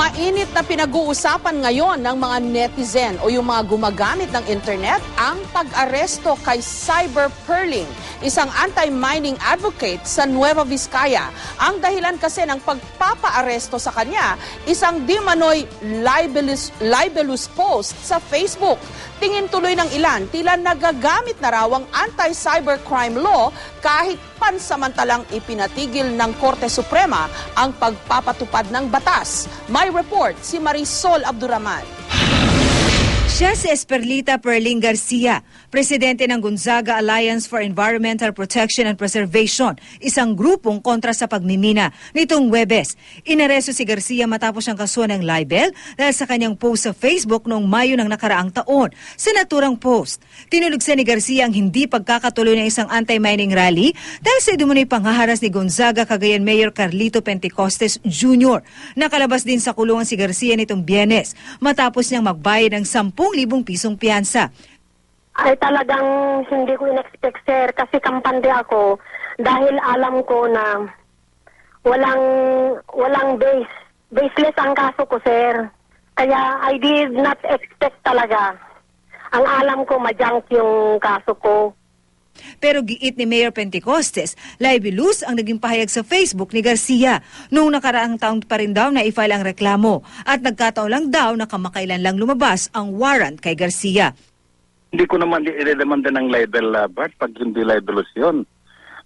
Mainit na pinag-uusapan ngayon ng mga netizen o yung mga gumagamit ng internet ang pag-aresto kay Cyberperling, isang anti-mining advocate sa Nueva Vizcaya. Ang dahilan kasi ng pagpapa-aresto sa kanya, isang di manoy libelous post sa Facebook. Tingin tuloy ng ilan, tila nagagamit na raw ang anti-cybercrime law kahit pansamantalang ipinatigil ng Korte Suprema ang pagpapatupad ng batas. May report si Marisol Abduraman. Siya si Esperlita Perling Garcia, presidente ng Gonzaga Alliance for Environmental Protection and Preservation, isang grupong kontra sa pagmimina. Nitong Huwebes, inaresto si Garcia matapos siyang kasuhan ng libel dahil sa kanyang post sa Facebook noong Mayo ng nakaraang taon. Sa naturang post, tinulugsan ni Garcia ang hindi pagkakatuloy ng isang anti-mining rally dahil sa dumunoy panghaharas ni Gonzaga Cagayan Mayor Carlito Pentecostes Jr. Nakalabas din sa kulungan si Garcia nitong Biyernes matapos niyang magbayad ng 10,000 pisong piyansa. Ay talagang hindi ko in-expect, sir, kasi kampante ako dahil alam ko na walang baseless ang kaso ko, sir. Kaya I did not expect talaga. Ang alam ko, ma-junk yung kaso ko. Pero giit ni Mayor Pentecostes, libelous ang naging pahayag sa Facebook ni Garcia. Noong nakaraang taong pa rin daw na i-file ang reklamo at nagkataon lang daw na kamakailan lang lumabas ang warrant kay Garcia. Hindi ko naman i-demanda ng libel, Bart, pag hindi libelous yun.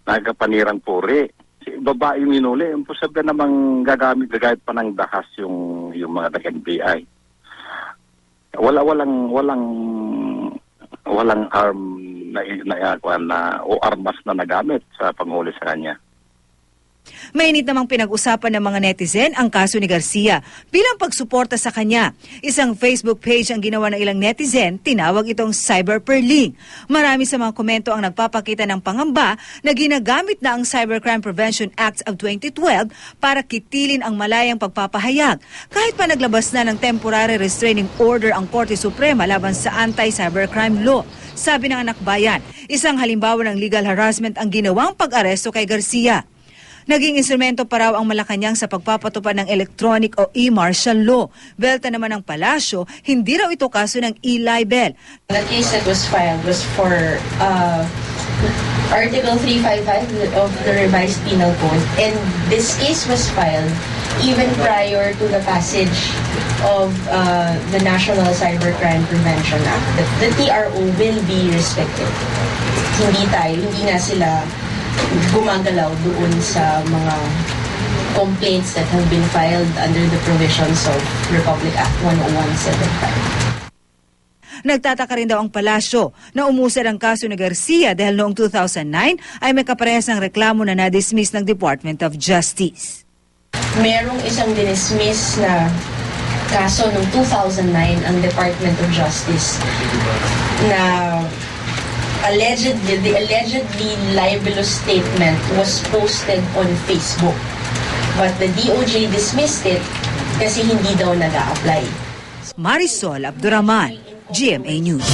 Nagkapanirang puri. Babae minuli, imposible namang gagamit pa ng dahas yung mga nag-NBI. Walang arm o armas na nagamit sa panghuli sa kanya. Mainit namang pinag-usapan ng mga netizen ang kaso ni Garcia bilang pagsuporta sa kanya. Isang Facebook page ang ginawa ng ilang netizen, tinawag itong Cyberperling. Marami sa mga komento ang nagpapakita ng pangamba na ginagamit na ang Cybercrime Prevention Act of 2012 para kitilin ang malayang pagpapahayag. Kahit pa naglabas na ng temporary restraining order ang Korte Suprema laban sa anti-cybercrime law. Sabi ng anak bayan, isang halimbawa ng legal harassment ang ginawang pag-aresto kay Garcia. Naging instrumento pa raw ang Malacanang sa pagpapatupad ng electronic o e-martial law. Belta naman ng palasyo, hindi raw ito kaso ng e-libel. The case that was filed was for Article 355 of the Revised Penal Code, and this case was filed even prior to the passage of the National Cybercrime Prevention Act. The TRO will be respected. Hindi na sila gumagalaw doon sa mga complaints that have been filed under the provisions of Republic Act 10175. Nagtataka rin daw ang palasyo na umusad ang kaso ni Garcia dahil noong 2009 ay may kaparehas ng reklamo na na-dismiss ng Department of Justice. Merong isang dinismiss na kaso noong 2009 ang Department of Justice na the allegedly libelous statement was posted on Facebook. But the DOJ dismissed it kasi hindi daw nag-a-apply. Marisol Abduraman, GMA News.